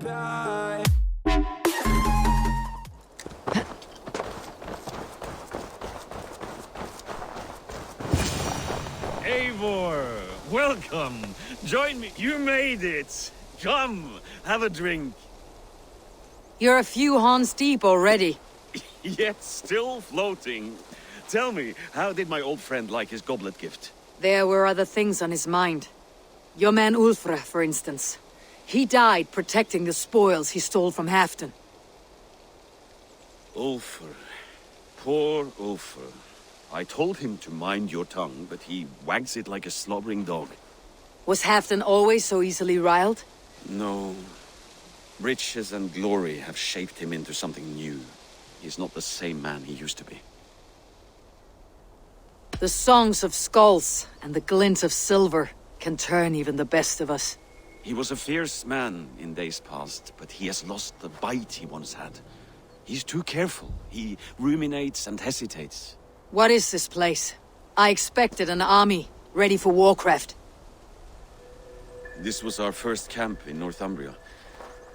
die. Eivor, welcome. Join me. You made it. Come, have a drink. You're a few Hans deep already. Yet still floating. Tell me, how did my old friend like his goblet gift? There were other things on his mind. Your man Ulfre, for instance. He died protecting the spoils he stole from Halfdan. Ulfr. Poor Ulfr. I told him to mind your tongue, but he wags it like a slobbering dog. Was Halfdan always so easily riled? No. Riches and glory have shaped him into something new. He's not the same man he used to be. The songs of skulls and the glint of silver can turn even the best of us. He was a fierce man in days past, but he has lost the bite he once had. He's too careful. He ruminates and hesitates. What is this place? I expected an army, ready for warcraft. This was our first camp in Northumbria.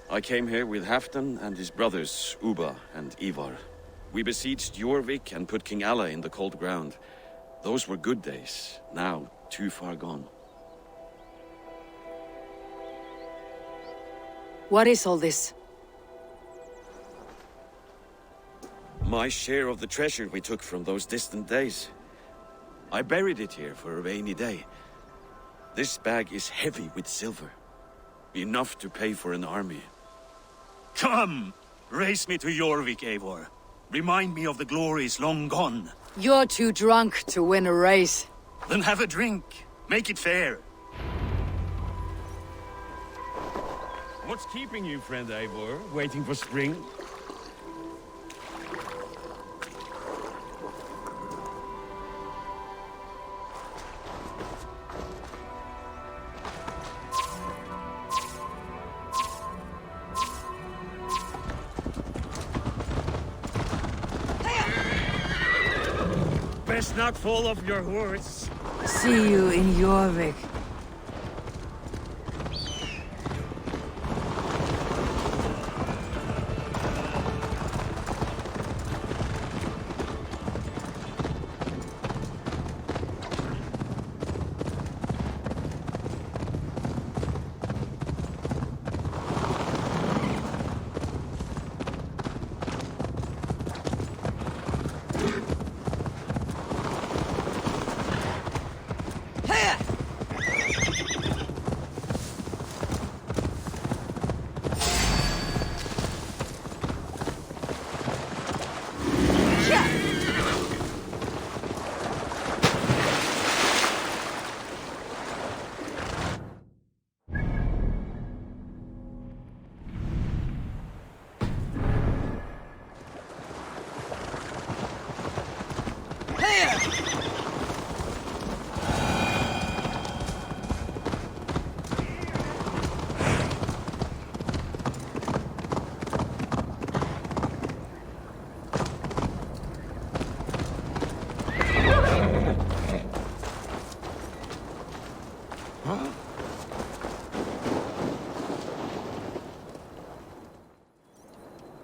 I came here with Halfdan and his brothers, Ubba and Ivar. We besieged Jorvik and put King Alla in the cold ground. Those were good days, now too far gone. What is all this? My share of the treasure we took from those distant days. I buried it here for a rainy day. This bag is heavy with silver. Enough to pay for an army. Come! Race me to Jorvik, Eivor. Remind me of the glories long gone. You're too drunk to win a race. Then have a drink. Make it fair. What's keeping you, friend Eivor? Waiting for spring? Best not fall off your horse. See you in Jorvik.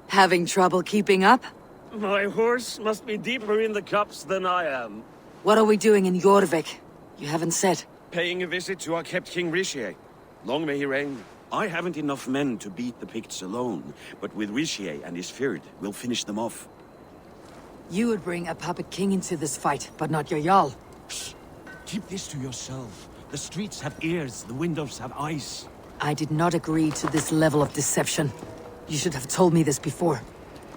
Having trouble keeping up? My horse must be deeper in the cups than I am. What are we doing in Jorvik? You haven't said. Paying a visit to our kept King Rishi. Long may he reign. I haven't enough men to beat the Picts alone, but with Rishi and his Fyrd, we'll finish them off. You would bring a puppet king into this fight, but not your Jarl. Keep this to yourself. The streets have ears, the windows have eyes. I did not agree to this level of deception. You should have told me this before.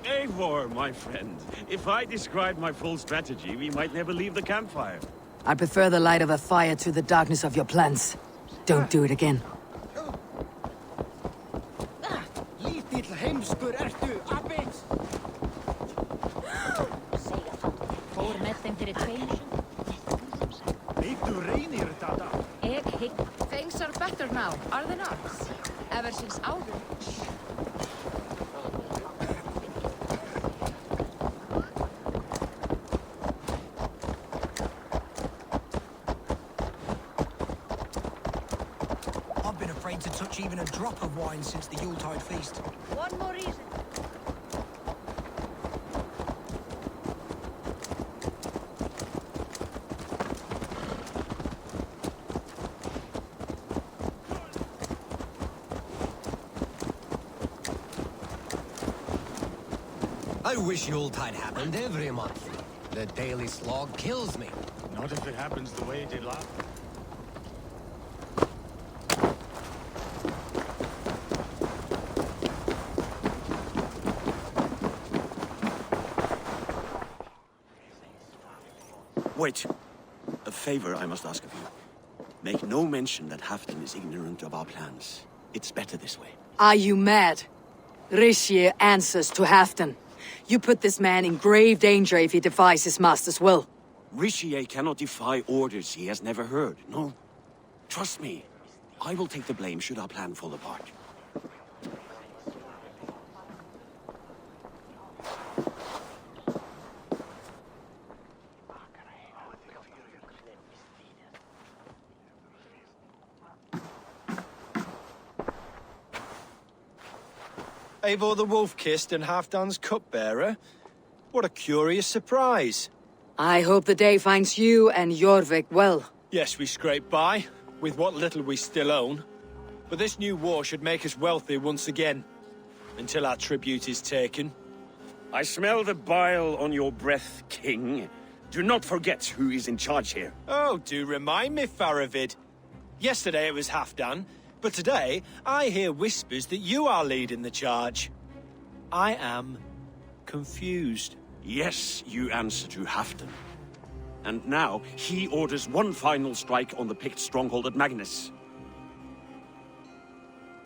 Eivor, my friend. If I described my full strategy, we might never leave the campfire. I prefer the light of a fire to the darkness of your plans. Don't do it again. Lítill heimskur ertu, abbit! Segja það. Fór með þeim fyrir tveir. Þú reynir þetta. Ég hygg. Things are better now, are they not? Ever since Augur. I've been afraid dared to touch even a drop of wine since the Yuletide feast. One more reason. I wish Yuletide happened every month. The daily slog kills me. Not if it happens the way it did last. Wait. A favor I must ask of you. Make no mention that Halfdan is ignorant of our plans. It's better this way. Are you mad? Rishi answers to Halfdan. You put this man in grave danger if he defies his master's will. Rishi cannot defy orders he has never heard, no? Trust me. I will take the blame should our plan fall apart. Eivor the Wolf-Kissed and Halfdan's cupbearer? What a curious surprise. I hope the day finds you and Jorvik well. Yes, we scrape by, with what little we still own. But this new war should make us wealthy once again. Until our tribute is taken. I smell the bile on your breath, King. Do not forget who is in charge here. Oh, do remind me, Faravid. Yesterday it was Halfdan, but today I hear whispers that you are leading the charge. I am confused. Yes, you answer to Halfdan. And now, he orders one final strike on the Pict stronghold at Magnus.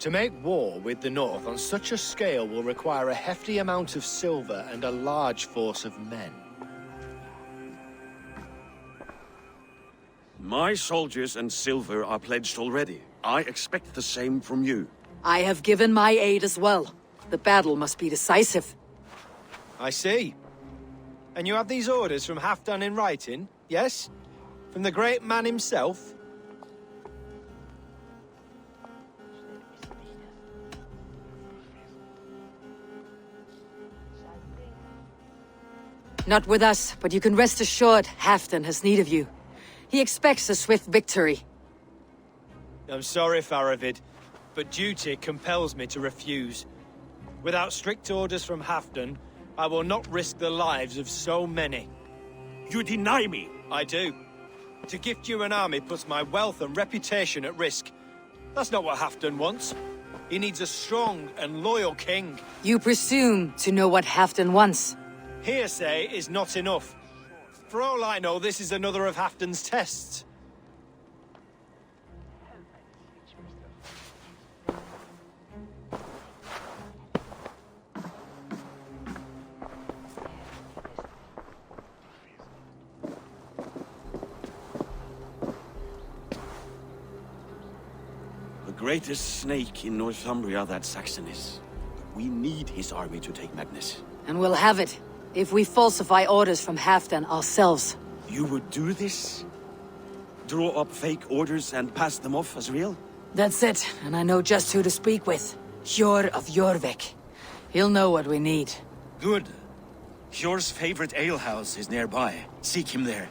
To make war with the North on such a scale will require a hefty amount of silver and a large force of men. My soldiers and silver are pledged already. I expect the same from you. I have given my aid as well. The battle must be decisive. I see. And you have these orders from Halfdan in writing, yes? From the great man himself? Not with us, but you can rest assured Halfdan has need of you. He expects a swift victory. I'm sorry, Faravid, but duty compels me to refuse. Without strict orders from Halfdan, I will not risk the lives of so many. You deny me! I do. To gift you an army puts my wealth and reputation at risk. That's not what Halfdan wants. He needs a strong and loyal king. You presume to know what Halfdan wants. Hearsay is not enough. For all I know, this is another of Halfdan's tests. The greatest snake in Northumbria that Saxon is. We need his army to take Magnus. And we'll have it, if we falsify orders from Halfdan ourselves. You would do this? Draw up fake orders and pass them off as real? That's it, and I know just who to speak with. Hjor of Jorvik. He'll know what we need. Good. Hjor's favorite alehouse is nearby. Seek him there.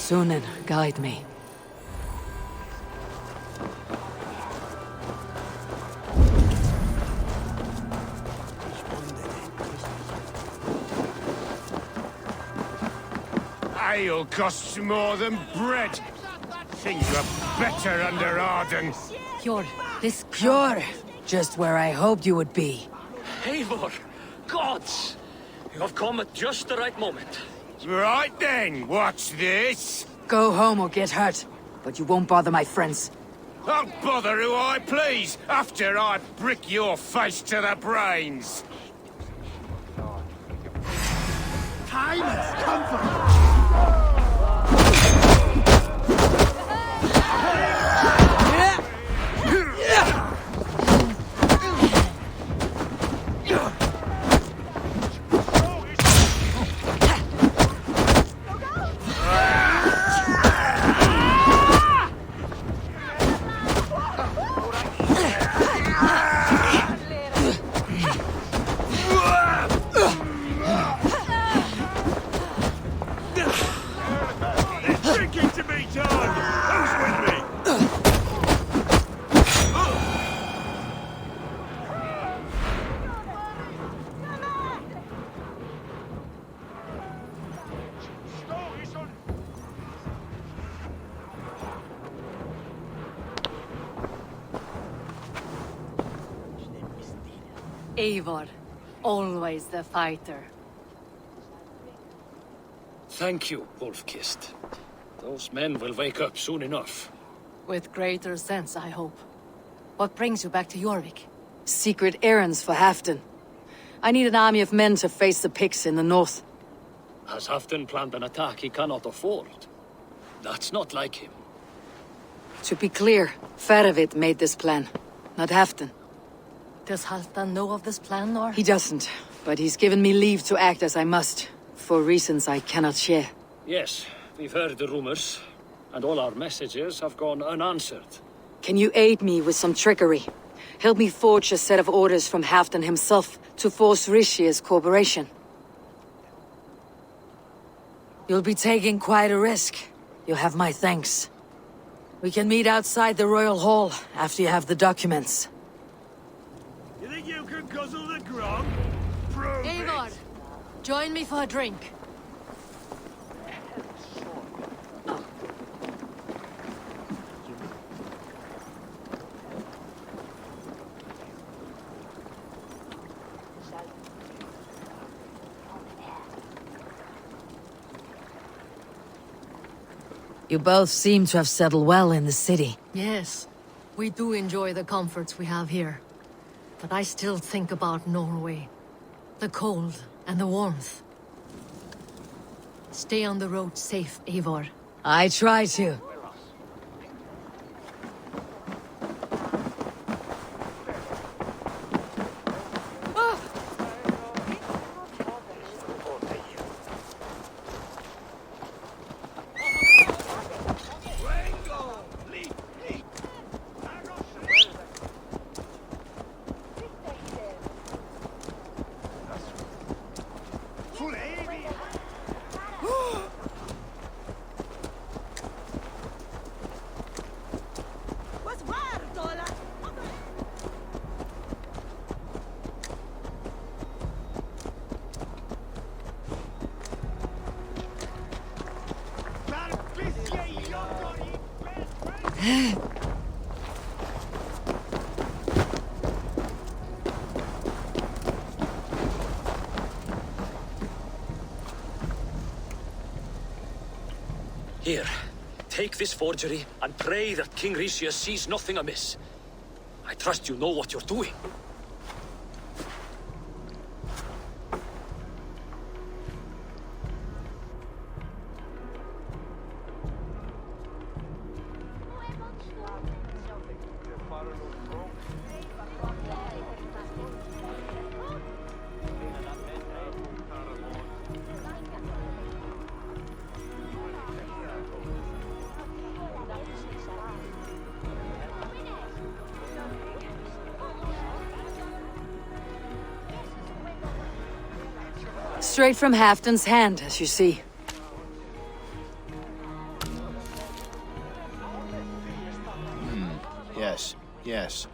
Sunan, guide me. Ale costs more than bread. Things were better under Arden. Hjor, this You're just where I hoped you would be. Eivor! Gods! You have come at just the right moment. Right then, what's this? Go home or get hurt, but you won't bother my friends. I'll bother who I please, after I brick your face to the brains. Time has come for Drinking to be done! Who's with me? Eivor, always the fighter. Thank you, Wolf-Kissed. Those men will wake up soon enough. With greater sense, I hope. What brings you back to Jorvik? Secret errands for Halfdan. I need an army of men to face the Picts in the north. Has Halfdan planned an attack he cannot afford? That's not like him. To be clear, Faravid made this plan, not Halfdan. Does Halfdan know of this plan, or? He doesn't, but he's given me leave to act as I must, for reasons I cannot share. Yes, we've heard the rumors, and all our messages have gone unanswered. Can you aid me with some trickery? Help me forge a set of orders from Halfdan himself to force Rishia's cooperation. You'll be taking quite a risk. You'll have my thanks. We can meet outside the Royal Hall after you have the documents. You think you can guzzle the grog? Prove Eivor, it! join me for a drink. You both seem to have settled well in the city. Yes, we do enjoy the comforts we have here. But I still think about Norway. The cold and the warmth. Stay on the road safe, Eivor. I try to. Here, take this forgery and pray that King Rishia sees nothing amiss. I trust you know what you're doing. Straight from Halfdan's hand, as you see. Yes, yes.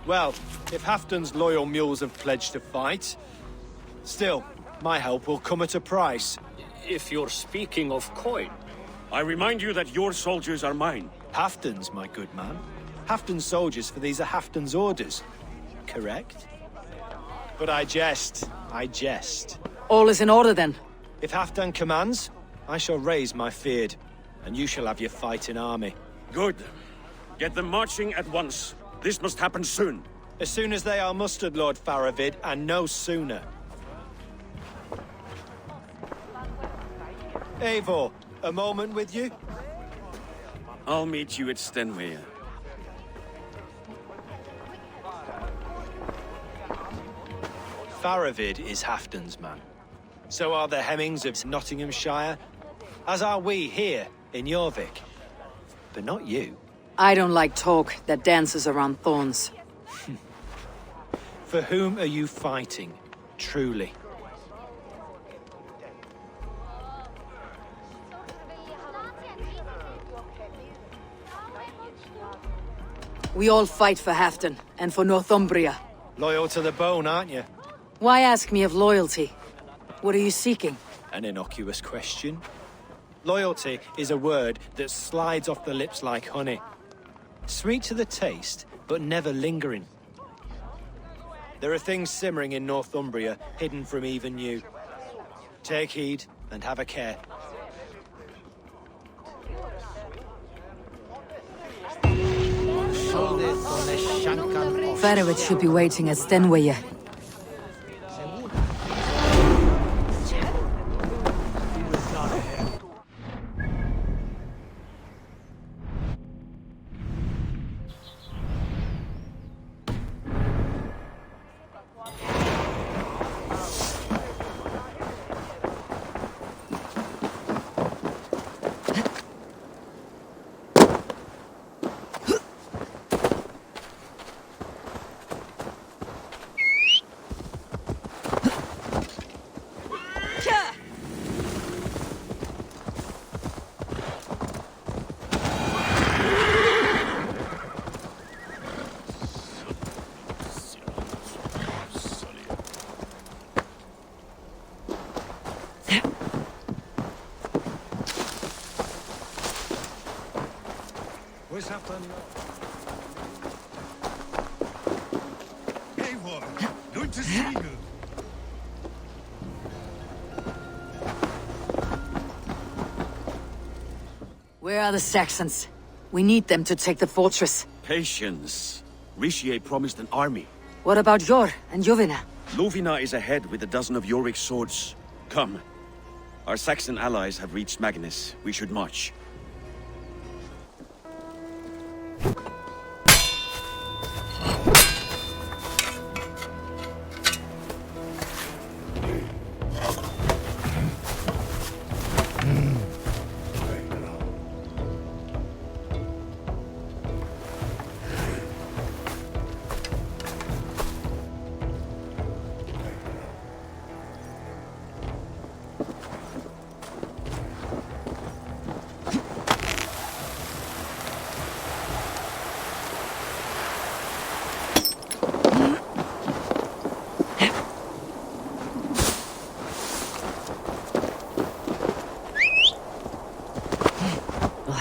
Well, if Halfdan's loyal mules have pledged to fight, still, my help will come at a price. If you're speaking of coin. I remind you that your soldiers are mine. Halfdan's, my good man. Halfdan's soldiers, for these are Halfdan's orders. Correct? But I jest. I jest. All is in order then. If Halfdan commands, I shall raise my feared, and you shall have your fighting army. Good. Get them marching at once. This must happen soon. As soon as they are mustered, Lord Faravid, and no sooner. Eivor, a moment with you? I'll meet you at Stenway. Faravid is Halfdan's man. So are the Hemmings of Nottinghamshire, as are we here in Jorvik. But not you. I don't like talk that dances around thorns. For whom are you fighting, truly? We all fight for Halfdan, and for Northumbria. Loyal to the bone, aren't you? Why ask me of loyalty? What are you seeking? An innocuous question. Loyalty is a word that slides off the lips like honey. Sweet to the taste, but never lingering. There are things simmering in Northumbria, hidden from even you. Take heed, and have a care. Faravid should be waiting at Stenway. What's happened? Eivor, good to see you. Where are the Saxons? We need them to take the fortress. Patience. Richier promised an army. What about Jor and Jovina? Lovina is ahead with a dozen of Jorvik's swords. Come. Our Saxon allies have reached Magnus. We should march.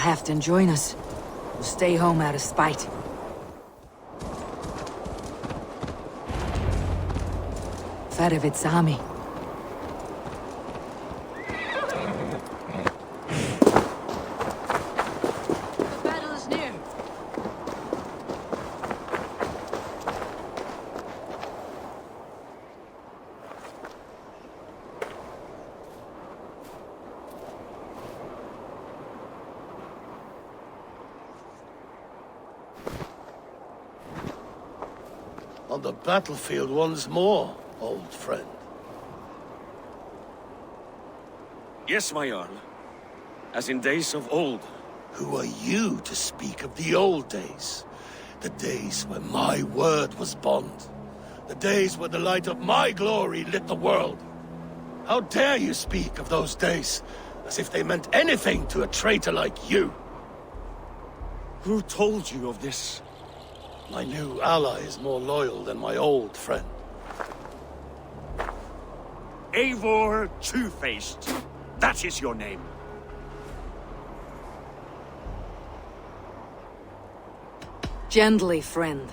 Halfdan join us. We'll stay home out of spite. Faravid's army. The battle is near. On the battlefield once more, old friend. Yes, my Jarl. As in days of old. Who are you to speak of the old days? The days when my word was bond. The days when the light of my glory lit the world. How dare you speak of those days, as if they meant anything to a traitor like you? Who told you of this? My new ally is more loyal than my old friend. Eivor Two-Faced. That is your name. Gently, friend.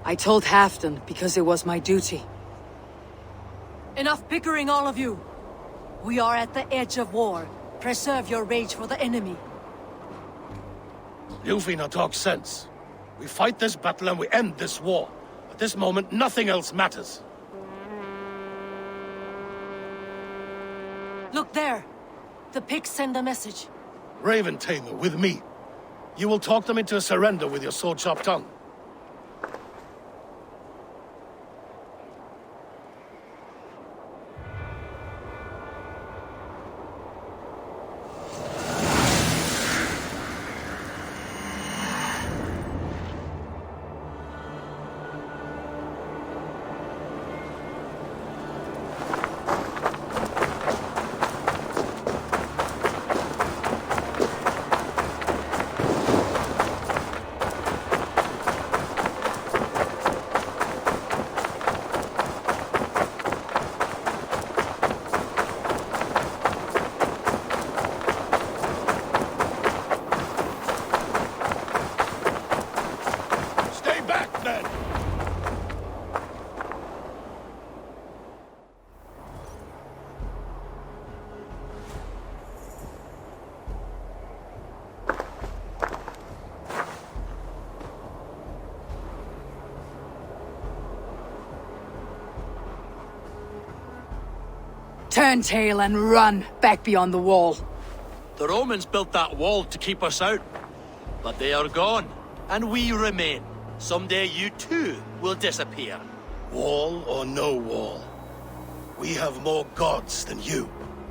I told Halfdan because it was my duty. Enough bickering, all of you! We are at the edge of war. Preserve your rage for the enemy. Ljufina talks sense. We fight this battle and we end this war. At this moment, nothing else matters. Look there! The pigs send a message. Raven Tamer, with me. You will talk them into a surrender with your sword-sharp tongue. Turn tail and run back beyond the wall. The Romans built that wall to keep us out. But they are gone, and we remain. Someday you too will disappear. Wall or no wall, we have more gods than you.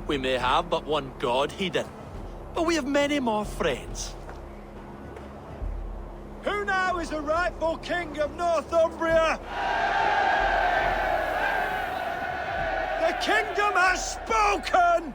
We may have but one god, Hedon. But we have many more friends. Who now is the rightful king of Northumbria? The kingdom has spoken!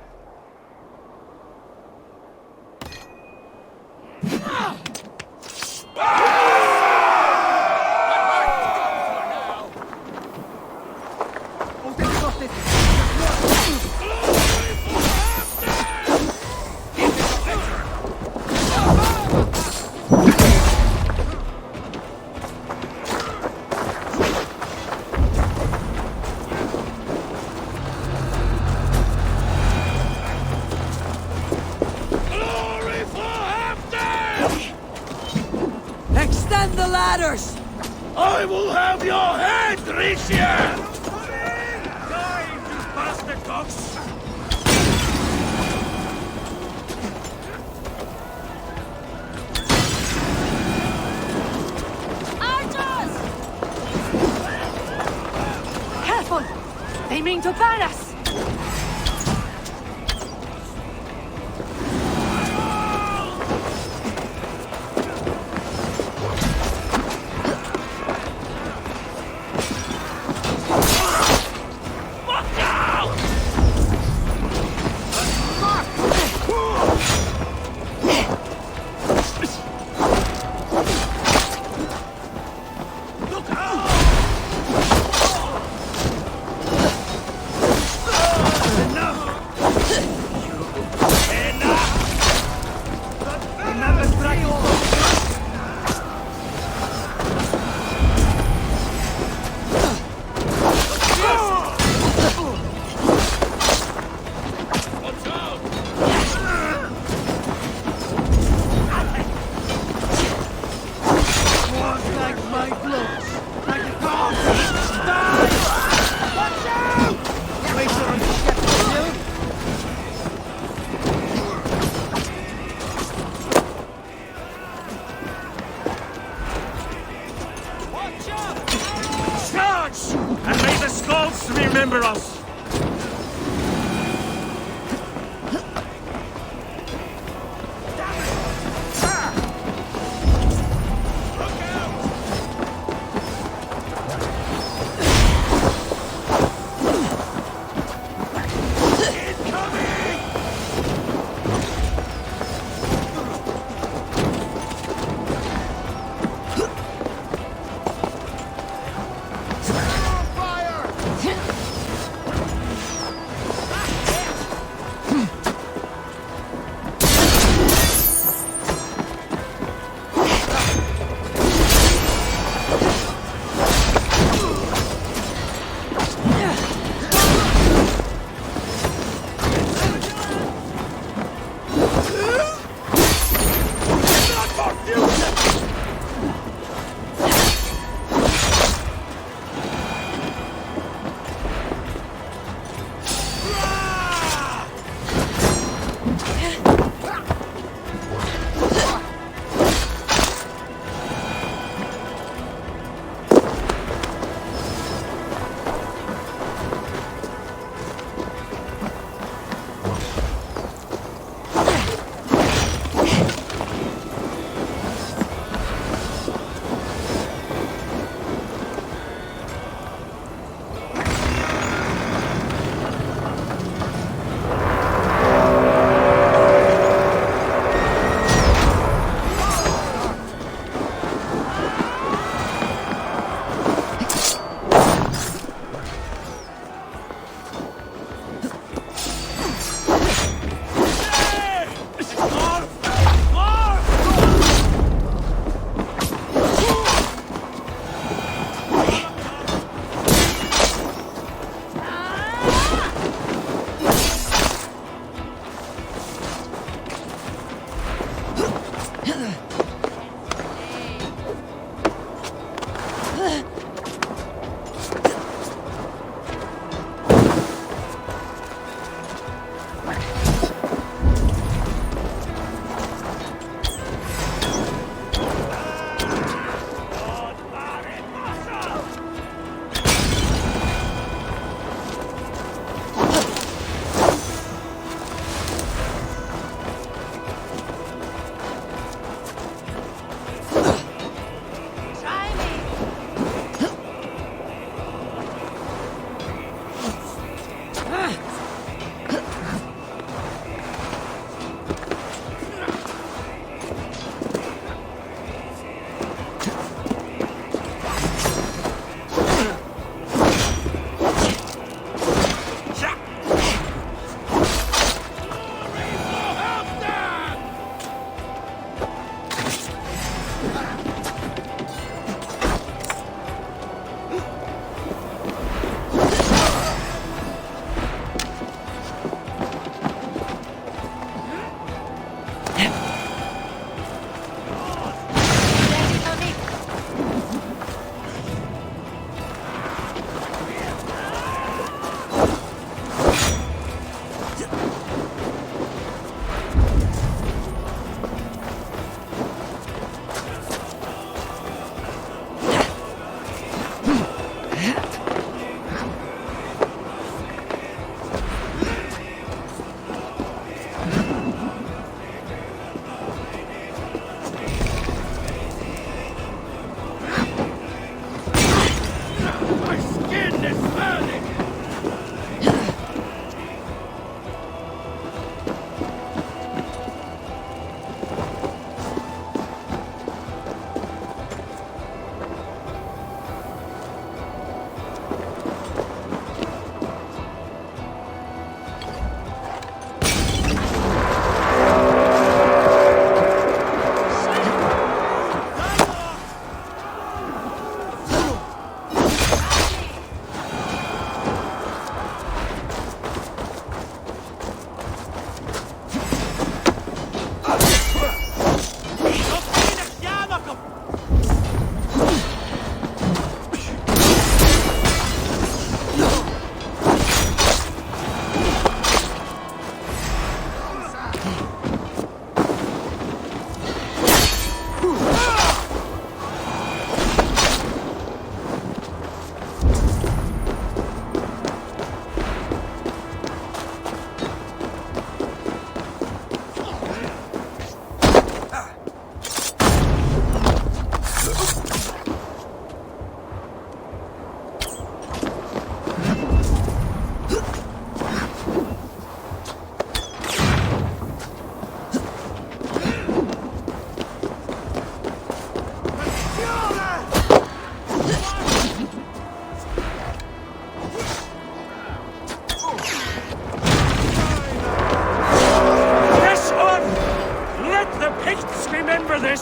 Extend the ladders! I will have your head, Ricia! Die, you bastard dogs! Archers! Careful! They mean to ban us! And may the Skalds remember us!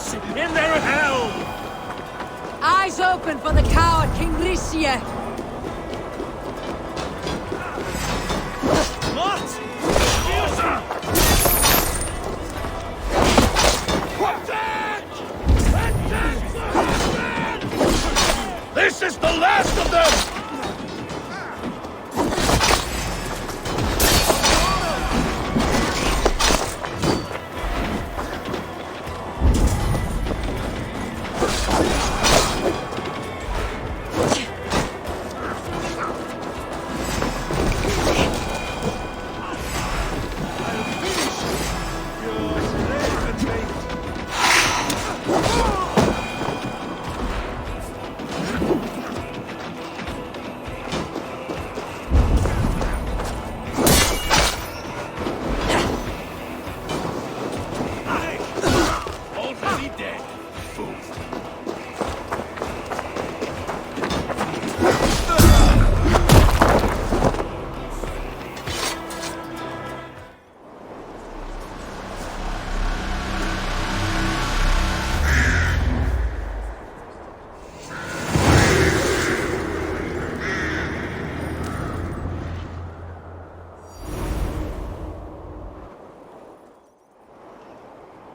dogs in their hell! Eyes open for the coward King Risie! What? This is the last of them!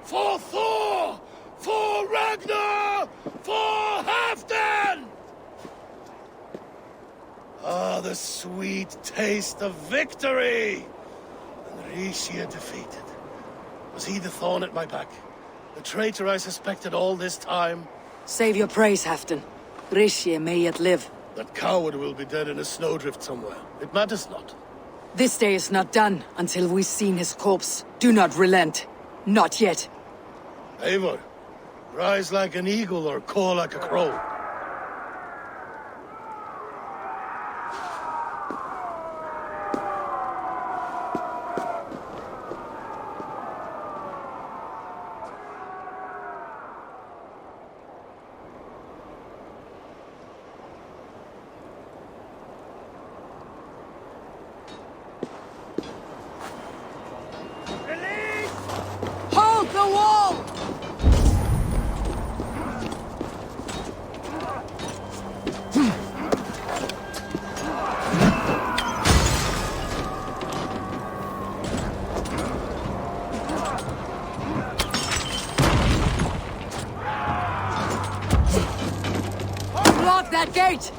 For Thor! For Ragnar! For Halfdan! Ah, the sweet taste of victory! And Risie defeated. Was he the thorn at my back? The traitor I suspected all this time? Save your praise, Halfdan. Risie may yet live. That coward will be dead in a snowdrift somewhere. It matters not. This day is not done until we've seen his corpse. Do not relent. Not yet. Eivor, rise like an eagle or caw like a crow. Hold the wall! Block that gate!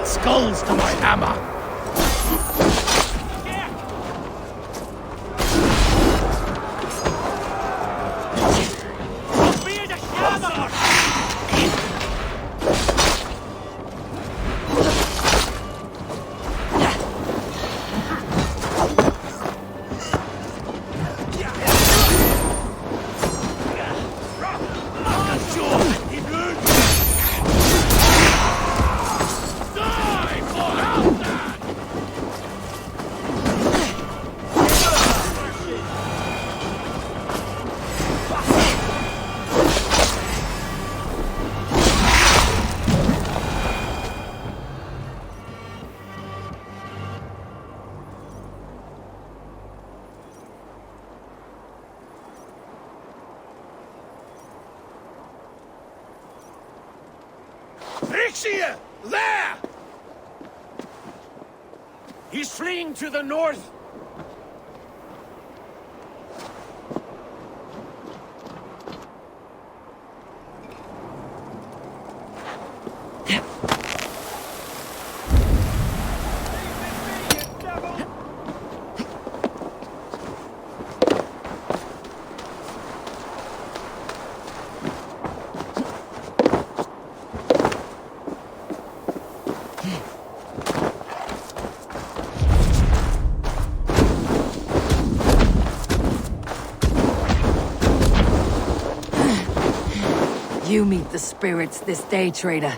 Skulls to my hammer! Risie! There! He's fleeing to the north! You meet the spirits this day, traitor.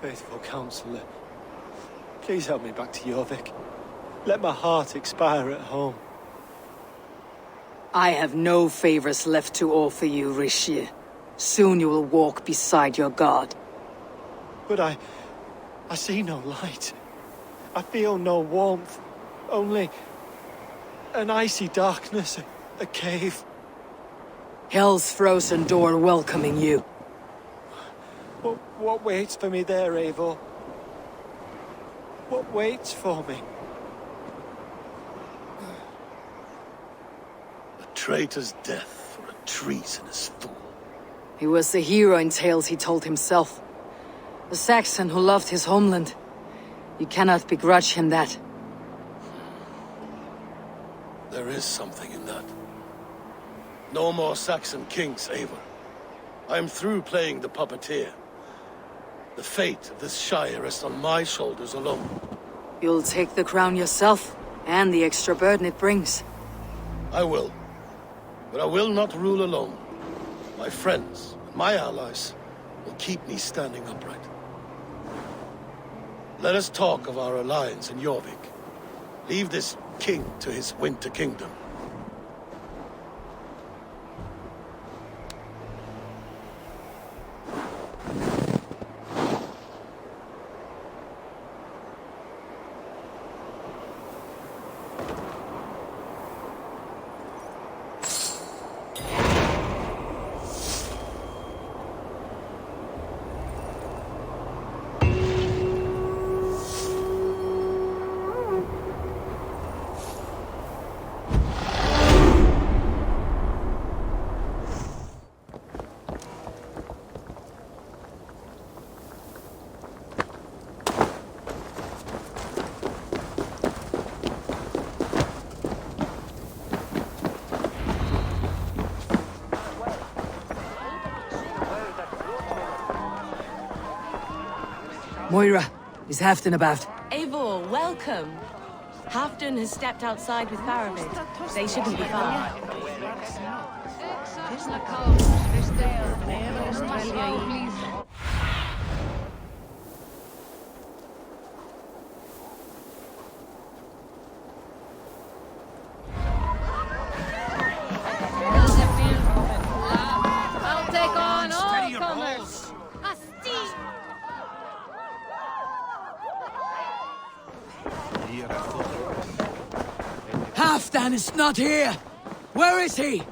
Faithful counselor, please help me back to Jorvik. Let my heart expire at home. I have no favors left to offer you, Rishi. Soon you will walk beside your god. But I see no light. I feel no warmth. Only an icy darkness, a cave. Hell's frozen door welcoming you. What waits for me there, Eivor? What waits for me? A traitor's death for a treasonous fool. He was the hero in tales he told himself. The Saxon who loved his homeland. You cannot begrudge him that. There is something in that. No more Saxon kings, Eivor. I am through playing the puppeteer. The fate of this shire rests on my shoulders alone. You'll take the crown yourself, and the extra burden it brings. I will. But I will not rule alone. My friends and my allies will keep me standing upright. Let us talk of our alliance in Jorvik. Leave this king to his winter kingdom. Moira, is Halfdan about? Eivor, welcome. Halfdan has stepped outside with Faravid. They shouldn't be far. I'll take on all comers. Halfdan is not here! Where is he?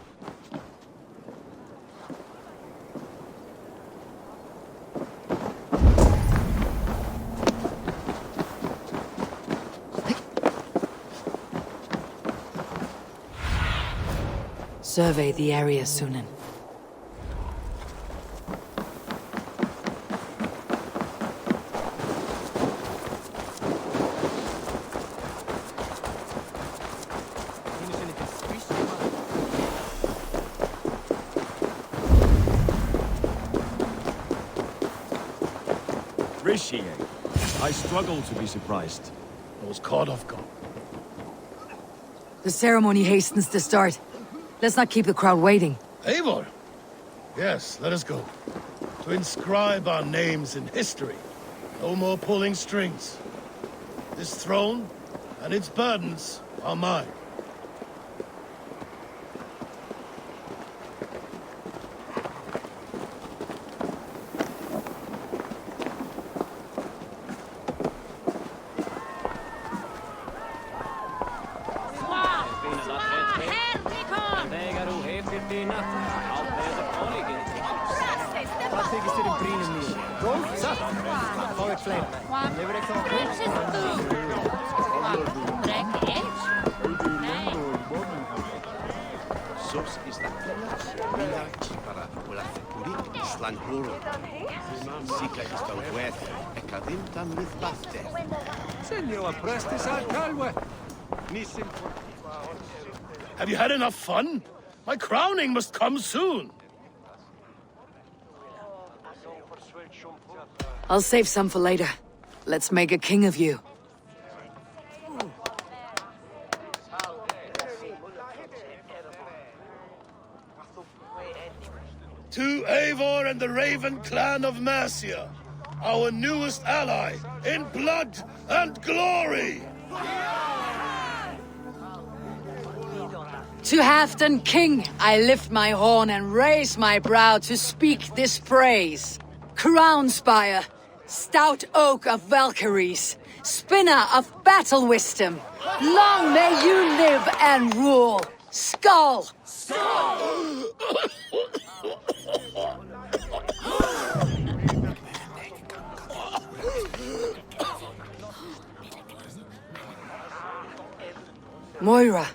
Survey the area, Sunan. Appreciate. I struggle to be surprised. I was caught off guard. The ceremony hastens to start. Let's not keep the crowd waiting. Eivor! Yes, let us go. To inscribe our names in history. No more pulling strings. This throne and its burdens are mine. Senhor, prestes a calma. Nissim. Have you had enough fun? My crowning must come soon. I'll save some for later. Let's make a king of you. To Eivor and the Raven clan of Mercia, our newest ally, in blood and glory! To Halfdan King, I lift my horn and raise my brow to speak this praise. Crown spire, stout oak of Valkyries, spinner of battle wisdom, long may you live and rule. Skull! Moira,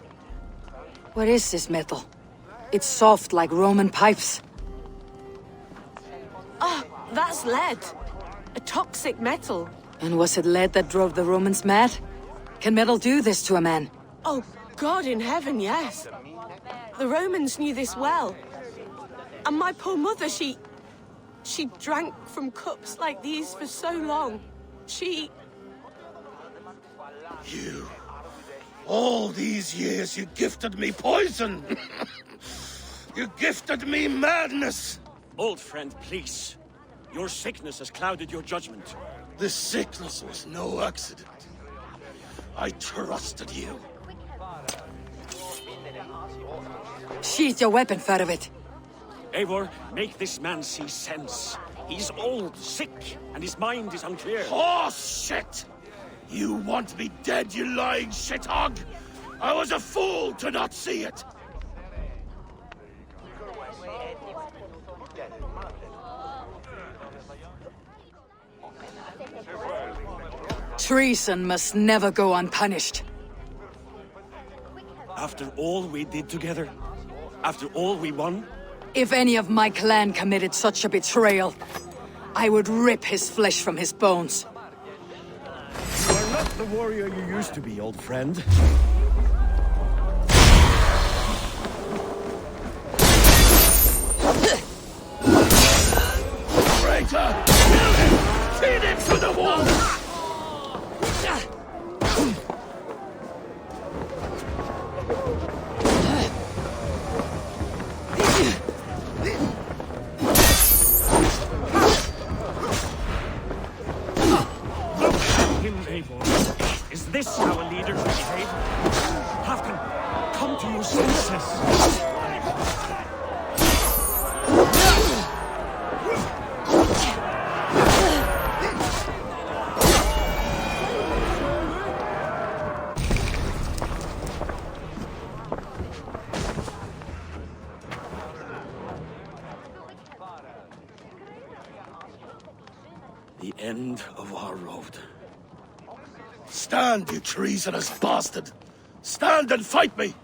what is this metal? It's soft like Roman pipes. Ah, that's lead. A toxic metal. And was it lead that drove the Romans mad? Can metal do this to a man? Oh, God in heaven, yes. The Romans knew this well. And my poor mother, she drank from cups like these for so long. You... All these years you gifted me poison! You gifted me madness! Old friend, please. Your sickness has clouded your judgment. This sickness was no accident. I trusted you. Sheath your weapon, Farovit. Eivor, make this man see sense. He's old, sick, and his mind is unclear. Oh, shit! You want me dead, you lying shithog? I was a fool to not see it! Treason must never go unpunished. After all we did together? After all we won? If any of my clan committed such a betrayal, I would rip his flesh from his bones. You are not the warrior you used to be, old friend. Traitor! Kill him! Feed him to the wolves! Is this how a leader should behave? Halfdan, come to your senses. The end of our road. Stand, you treasonous bastard! Stand and fight me!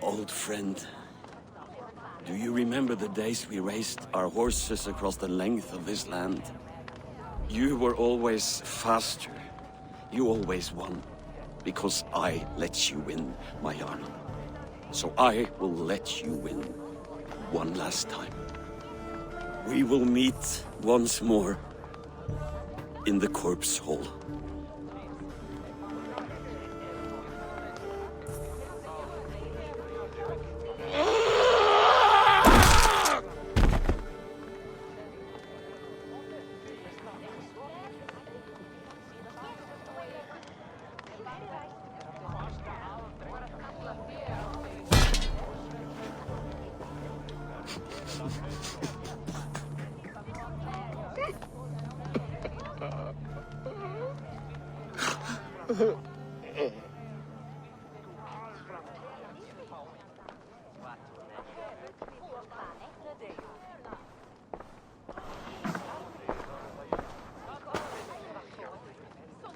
Old friend, do you remember the days we raced our horses across the length of this land? You were always faster. You always won. Because I let you win, my Jarl. So I will let you win. One last time. We will meet once more in the corpse hall.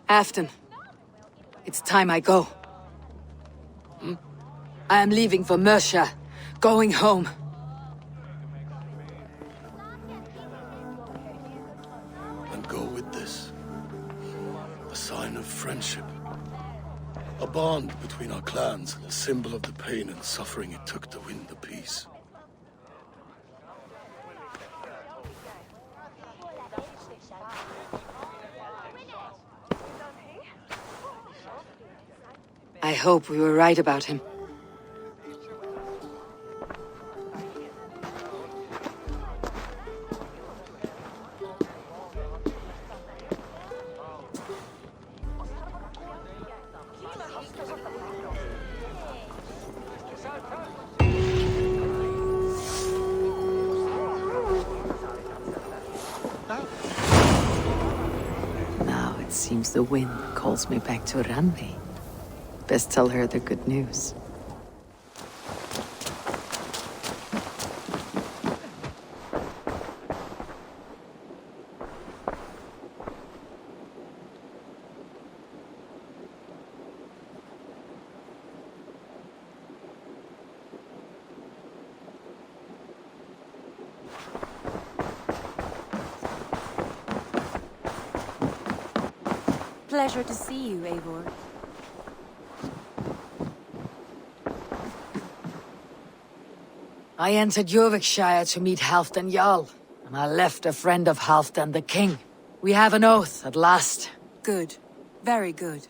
Halfdan, it's time I go. I am leaving for Mercia, going home. And go with this. A sign of friendship. A bond between our clans and a symbol of the pain and suffering it took to win the peace. I hope we were right about him. Now it seems the wind calls me back to Randvi. Best tell her the good news. Pleasure to see you, Eivor. I entered Jorvikshire to meet Halfdan Jarl, and I left a friend of Halfdan the King. We have an oath at last. Good. Very good.